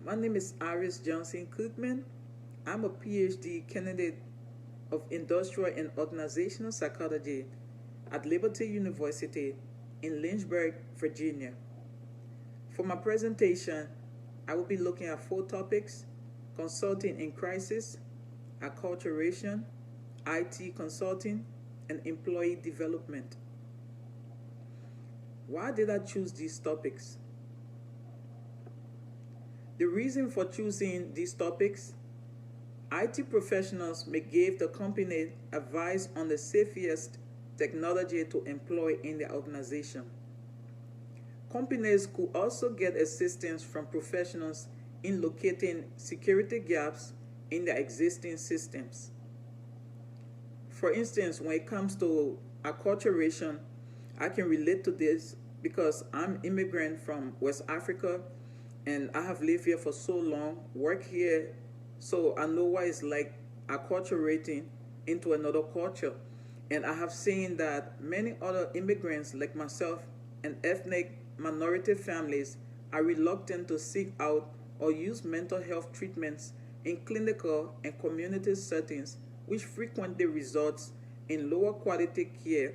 My name is Iris Johnson Cookman. I'm a PhD candidate of Industrial and Organizational Psychology at Liberty University in Lynchburg, Virginia. For my presentation, I will be looking at four topics: consulting in crisis, acculturation, IT consulting, and employee development. Why did I choose these topics? The reason for choosing these topics: IT professionals may give the company advice on the safest technology to employ in their organization. Companies could also get assistance from professionals in locating security gaps in their existing systems. For instance, when it comes to acculturation, I can relate to this because I'm immigrant from West Africa and I have lived here for so long, work here, so I know what it's like acculturating into another culture. And I have seen that many other immigrants like myself and ethnic minority families are reluctant to seek out or use mental health treatments in clinical and community settings, which frequently results in lower quality care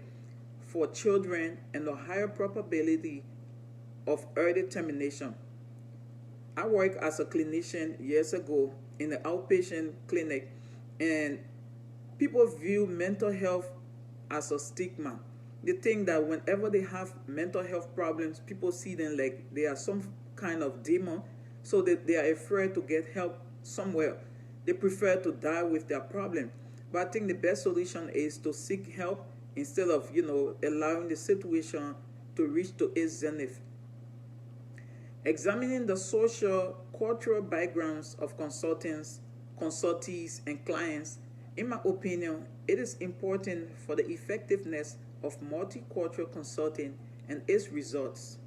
for children and a higher probability of early termination. I worked as a clinician years ago in an outpatient clinic, and people view mental health as a stigma. They think that whenever they have mental health problems, people see them like they are some kind of demon, so that they are afraid to get help somewhere. They prefer to die with their problem. But I think the best solution is to seek help instead of allowing the situation to reach to its zenith. Examining the social, cultural backgrounds of consultants, consultees, and clients, in my opinion, it is important for the effectiveness of multicultural consulting and its results.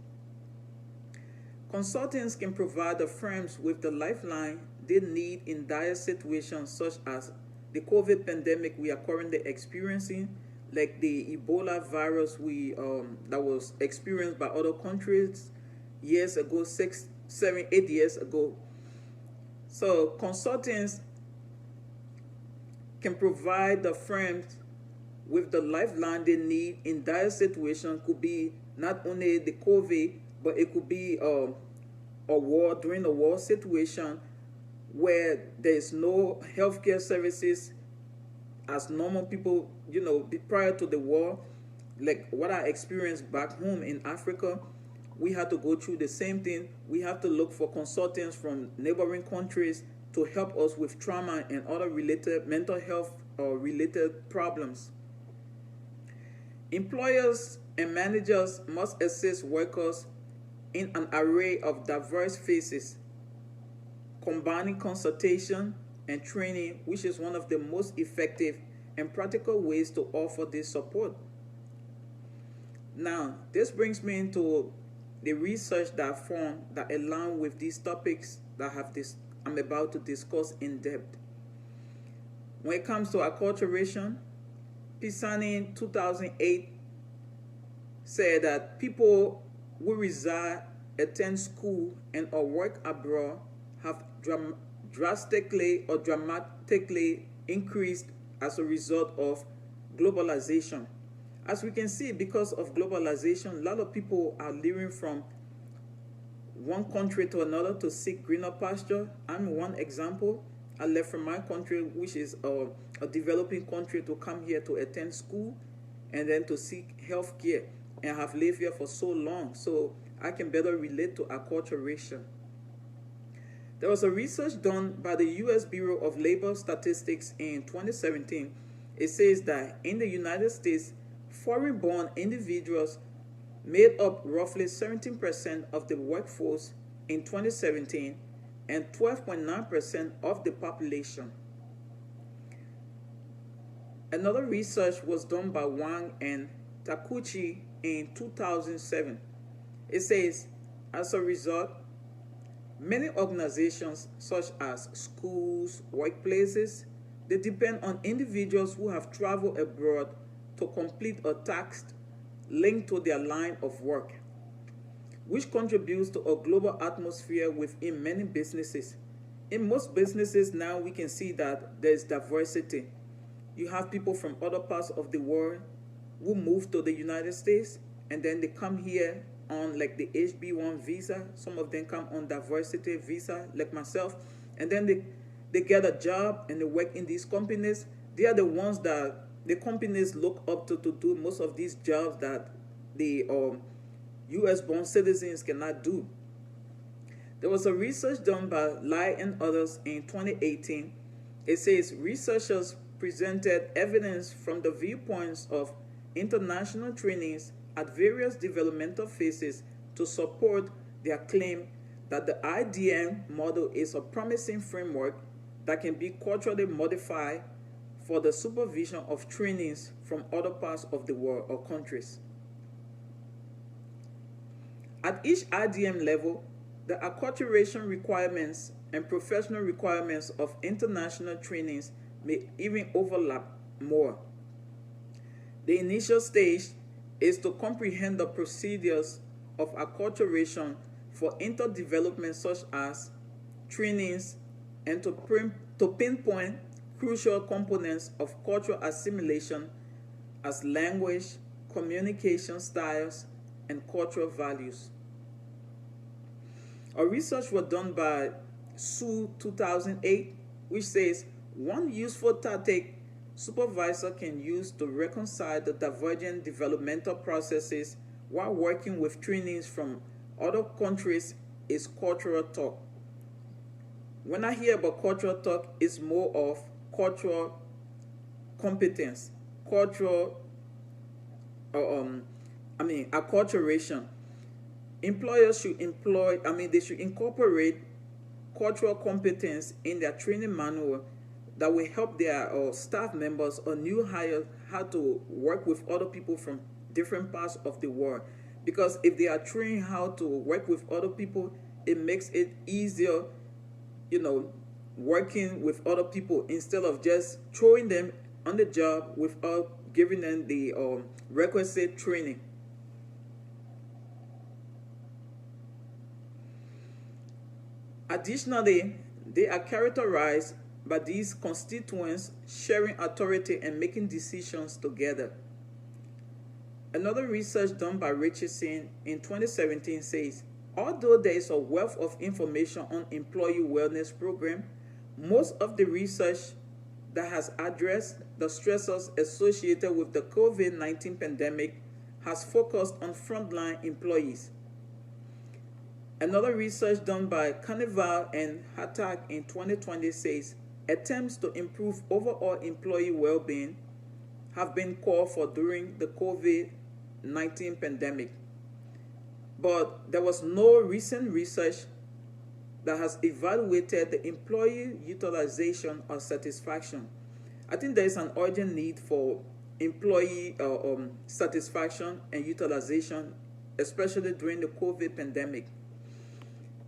Consultants can provide the firms with the lifeline they need in dire situations such as the COVID pandemic we are currently experiencing, like the Ebola virus that was experienced by other countries years ago, 6, 7, 8 years ago. So consultants can provide the firms with the lifeline they need in dire situations. Could be not only the COVID, but it could be a war, during a war situation where there is no healthcare services as normal people, prior to the war, like what I experienced back home in Africa. We had to go through the same thing. We have to look for consultants from neighboring countries to help us with trauma and other related mental health or related problems. Employers and managers must assist workers in an array of diverse phases, combining consultation and training, which is one of the most effective and practical ways to offer this support. Now, this brings me into the research that I found that align with these topics that I'm about to discuss in depth. When it comes to acculturation, Pisani 2008 said that people who reside, attend school, and or work abroad have drastically or dramatically increased as a result of globalization. As we can see, because of globalization, a lot of people are living from one country to another to seek greener pasture. I'm one example. I left from my country, which is a developing country, to come here to attend school and then to seek health care, and have lived here for so long, so I can better relate to acculturation. There was a research done by the U.S. Bureau of Labor Statistics in 2017. It says that in the United States, foreign-born individuals made up roughly 17% of the workforce in 2017 and 12.9% of the population. Another research was done by Wang and Takuchi in 2007. It says, as a result, many organizations such as schools, workplaces, they depend on individuals who have traveled abroad to complete a task linked to their line of work. which contributes to a global atmosphere within many businesses. In most businesses now, we can see that there's diversity. You have people from other parts of the world who move to the United States, and then they come here on like the HB1 visa. Some of them come on diversity visa, like myself, and then they get a job and they work in these companies. They are the ones that the companies look up to do most of these jobs that the US born citizens cannot do. There was a research done by Lai and others in 2018. It says researchers presented evidence from the viewpoints of international trainees at various developmental phases to support their claim that the IDM model is a promising framework that can be culturally modified for the supervision of trainees from other parts of the world or countries. At each IDM level, the acculturation requirements and professional requirements of international trainees may even overlap more. The initial stage is to comprehend the procedures of acculturation for interdevelopment such as trainings and to pinpoint crucial components of cultural assimilation as language, communication styles, and cultural values. A research was done by Su 2008, which says one useful tactic supervisor can use to reconcile the divergent developmental processes while working with trainees from other countries is cultural talk. When I hear about cultural talk, it's more of cultural competence, cultural, acculturation. Employers should they should incorporate cultural competence in their training manual that will help their staff members or new hires how to work with other people from different parts of the world. Because if they are trained how to work with other people, it makes it easier, working with other people instead of just throwing them on the job without giving them the requisite training. Additionally, they are characterized by these constituents sharing authority and making decisions together. Another research done by Richardson in 2017 says, although there is a wealth of information on employee wellness program, most of the research that has addressed the stressors associated with the COVID-19 pandemic has focused on frontline employees. Another research done by Carnival and Hattag in 2020 says attempts to improve overall employee well-being have been called for during the COVID-19 pandemic. But there was no recent research that has evaluated the employee utilization or satisfaction. I think there is an urgent need for employee satisfaction and utilization, especially during the COVID pandemic.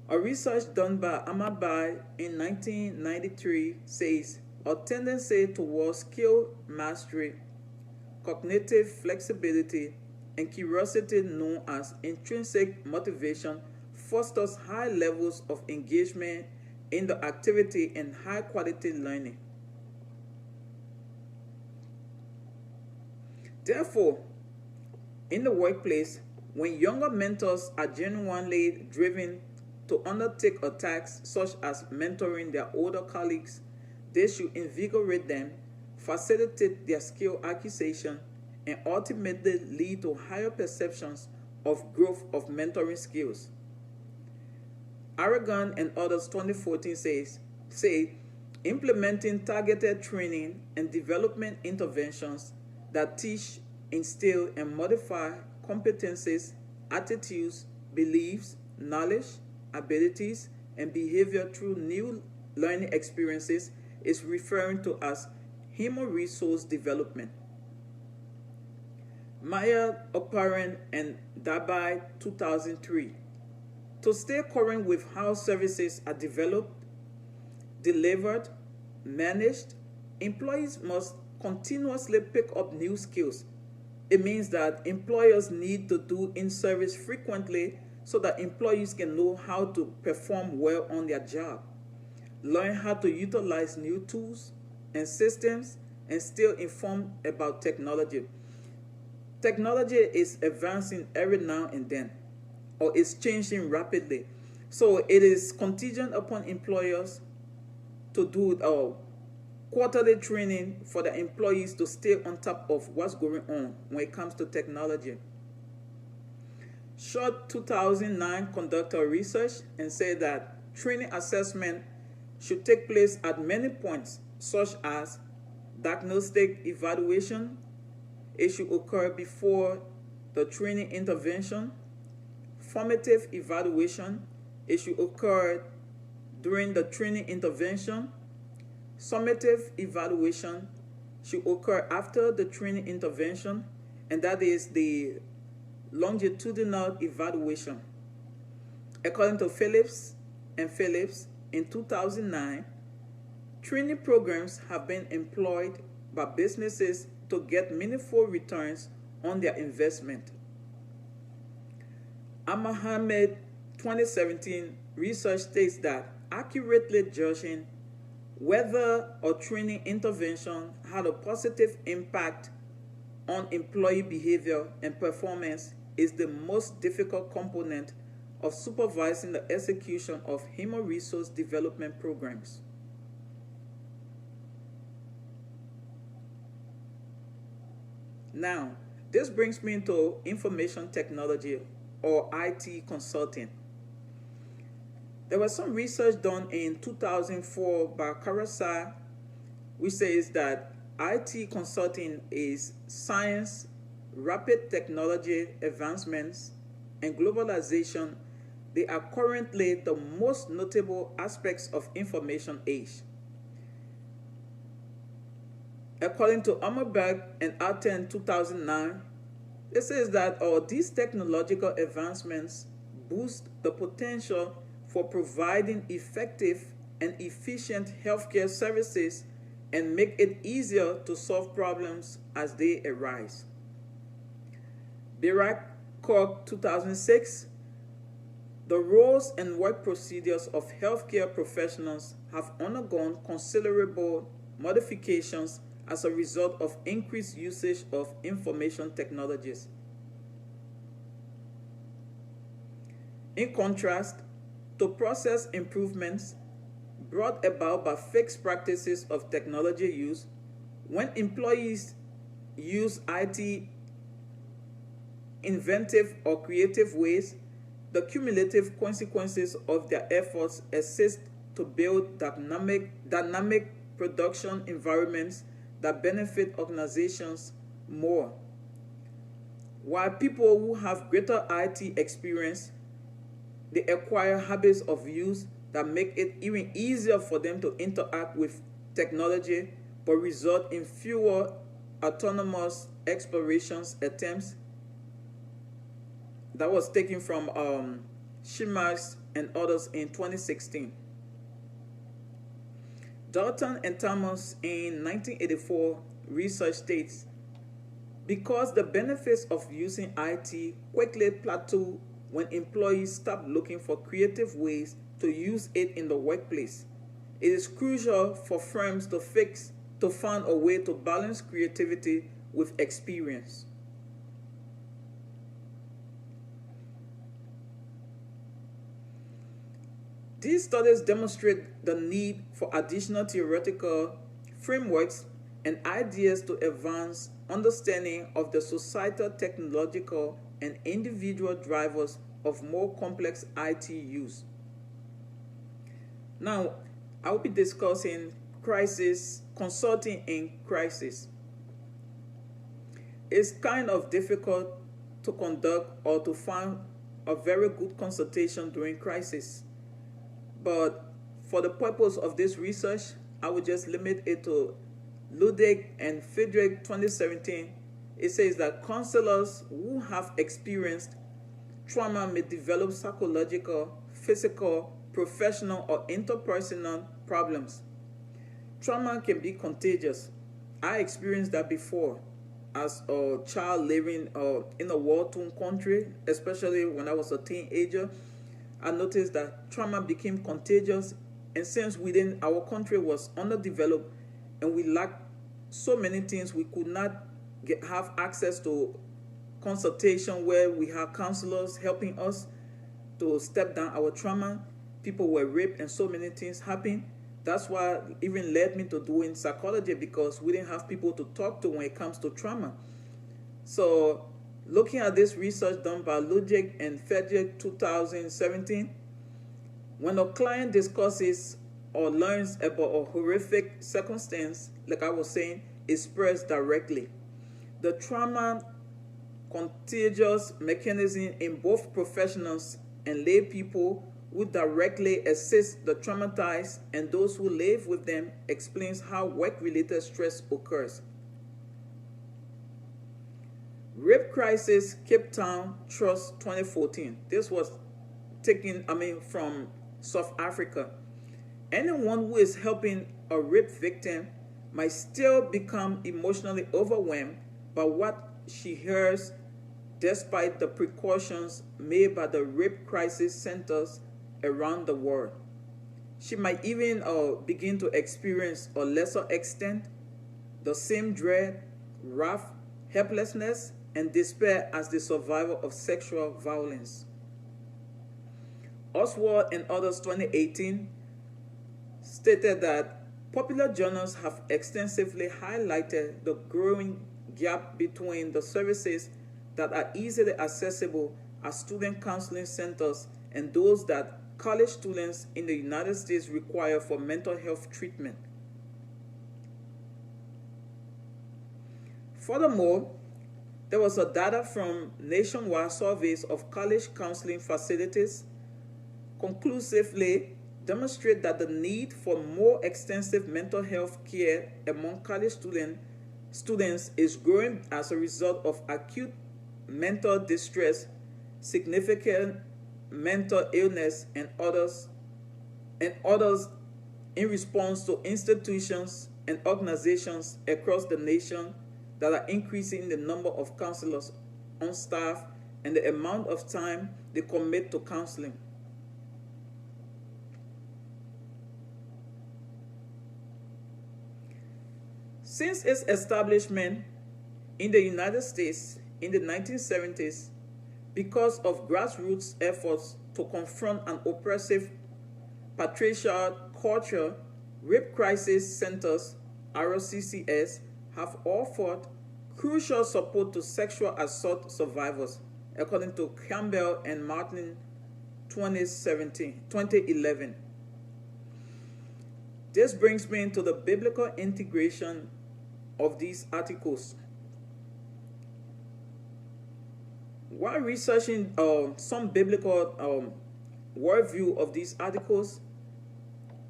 A research done by Amabai in 1993 says a tendency towards skill mastery, cognitive flexibility, and curiosity known as intrinsic motivation fosters high levels of engagement in the activity and high quality learning. Therefore, in the workplace, when younger mentors are genuinely driven to undertake a task such as mentoring their older colleagues, they should invigorate them, facilitate their skill acquisition, and ultimately lead to higher perceptions of growth of mentoring skills. Aragon and others 2014 say implementing targeted training and development interventions that teach, instill, and modify competencies, attitudes, beliefs, knowledge, abilities, and behavior through new learning experiences is referred to as human resource development. Meyer, Oparin, and Dabai 2003. To stay current with how services are developed, delivered, managed, employees must continuously pick up new skills. It means that employers need to do in-service frequently so that employees can know how to perform well on their job, learn how to utilize new tools and systems, and still informed about technology. Technology is advancing every now and then, or is changing rapidly. So it is contingent upon employers to do quarterly training for the employees to stay on top of what's going on when it comes to technology. Short 2009 conducted research and said that training assessment should take place at many points, such as diagnostic evaluation. It should occur before the training intervention. Formative evaluation. It should occur during the training intervention. Summative evaluation should occur after the training intervention, and that is the longitudinal evaluation. According to Phillips and Phillips in 2009, training programs have been employed by businesses to get meaningful returns on their investment. Ahmed 2017 research states that accurately judging whether a training intervention had a positive impact on employee behavior and performance is the most difficult component of supervising the execution of human resource development programs. Now, this brings me into information technology or IT consulting. There was some research done in 2004 by Karasa, which says that IT consulting is science, rapid technology advancements, and globalization. They are currently the most notable aspects of information age. According to Ammerberg and Alten 2009, it says that these technological advancements boost the potential for providing effective and efficient healthcare services and make it easier to solve problems as they arise. Birack Koch 2006, the roles and work procedures of healthcare professionals have undergone considerable modifications as a result of increased usage of information technologies. In contrast to process improvements brought about by fixed practices of technology use, when employees use IT inventive or creative ways, the cumulative consequences of their efforts assist to build dynamic production environments that benefit organizations more. While people who have greater IT experience, they acquire habits of use that make it even easier for them to interact with technology, but result in fewer autonomous explorations attempts. That was taken from Shimas and others in 2016. Dalton and Thomas in 1984 research states, because the benefits of using IT quickly plateau when employees stop looking for creative ways to use it in the workplace, it is crucial for firms to find a way to balance creativity with experience. These studies demonstrate the need for additional theoretical frameworks and ideas to advance understanding of the societal, technological, and individual drivers of more complex IT use. Now, I will be discussing crisis consulting in crisis. It's kind of difficult to conduct or to find a very good consultation during crisis. But for the purpose of this research, I will just limit it to Ludwig and Friedrich 2017. It says that counselors who have experienced trauma may develop psychological, physical, professional, or interpersonal problems. Trauma can be contagious. I experienced that before. as a child living in a war-torn country, especially when I was a teenager, I noticed that trauma became contagious, and since within our country was underdeveloped and we lacked so many things, we could not have access to consultation where we have counselors helping us to step down our trauma. People were raped and so many things happened. That's why it even led me to doing psychology, because we didn't have people to talk to when it comes to trauma. So looking at this research done by Ludwig and Federic 2017, when a client discusses or learns about a horrific circumstance, like I was saying, it spreads directly. The trauma contagious mechanism in both professionals and lay people who directly assist the traumatized and those who live with them explains how work-related stress occurs. Rape Crisis, Cape Town Trust 2014. This was taken, from South Africa. Anyone who is helping a rape victim might still become emotionally overwhelmed by what she hears, despite the precautions made by the rape crisis centers around the world. She might even begin to experience a lesser extent the same dread, wrath, helplessness, and despair as the survivor of sexual violence. Oswald and others 2018 stated that popular journals have extensively highlighted the growing gap between the services that are easily accessible at student counseling centers and those that college students in the United States require for mental health treatment. Furthermore, there was a data from nationwide surveys of college counseling facilities conclusively demonstrate that the need for more extensive mental health care among college students is growing as a result of acute mental distress, significant mental illness, and others in response to institutions and organizations across the nation that are increasing the number of counselors on staff and the amount of time they commit to counseling. Since its establishment in the United States in the 1970s, because of grassroots efforts to confront an oppressive patriarchal culture, rape crisis centers, RCCS, have offered crucial support to sexual assault survivors, according to Campbell and Martin 2011. This brings me into the biblical integration of these articles. While researching some biblical worldview of these articles,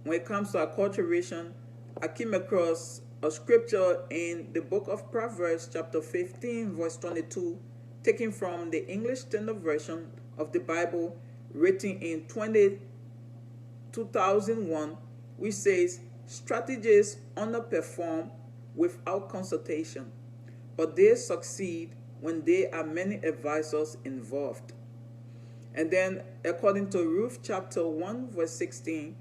when it comes to acculturation, I came across a scripture in the book of Proverbs, chapter 15, verse 22, taken from the English Standard Version of the Bible, written in 2001, which says, "Strategies underperform without consultation, but they succeed when there are many advisors involved." And then, according to Ruth chapter 1, verse 16,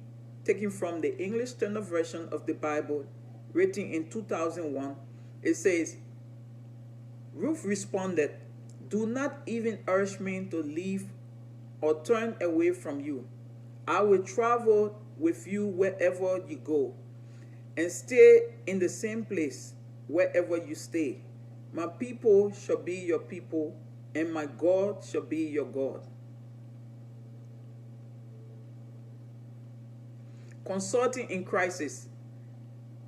taken from the English Standard Version of the Bible, written in 2001, it says, Ruth responded, "Do not even urge me to leave or turn away from you. I will travel with you wherever you go and stay in the same place wherever you stay. My people shall be your people, and my God shall be your God." Consulting in crisis.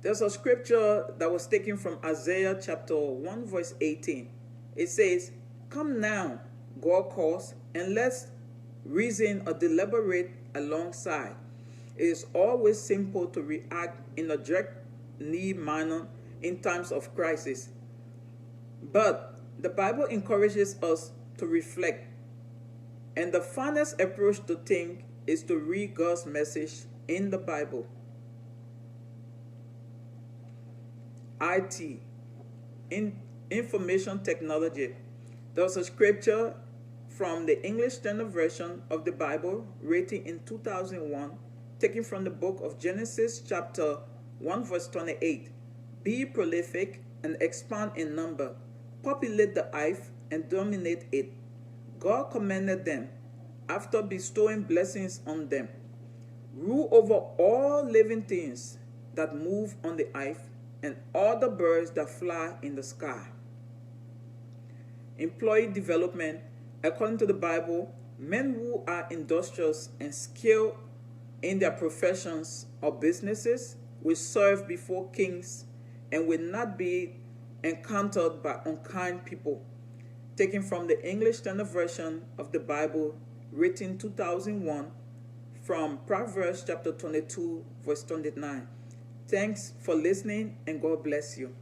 There's a scripture that was taken from Isaiah chapter 1, verse 18. It says, "Come now, God calls, and let's reason or deliberate alongside." It is always simple to react in a jerk-knee manner in times of crisis. But the Bible encourages us to reflect, and the finest approach to think is to read God's message in the Bible. IT, information technology. There was a scripture from the English Standard Version of the Bible, written in 2001, taken from the book of Genesis, chapter 1, verse 28. Be prolific and expand in number, populate the earth and dominate it. God commanded them, after bestowing blessings on them, rule over all living things that move on the earth and all the birds that fly in the sky. Employee development. According to the Bible, men who are industrious and skilled in their professions or businesses will serve before kings and will not be encountered by unkind people. Taken from the English Standard Version of the Bible, written 2001, from Proverbs chapter 22, verse 29. Thanks for listening, and God bless you.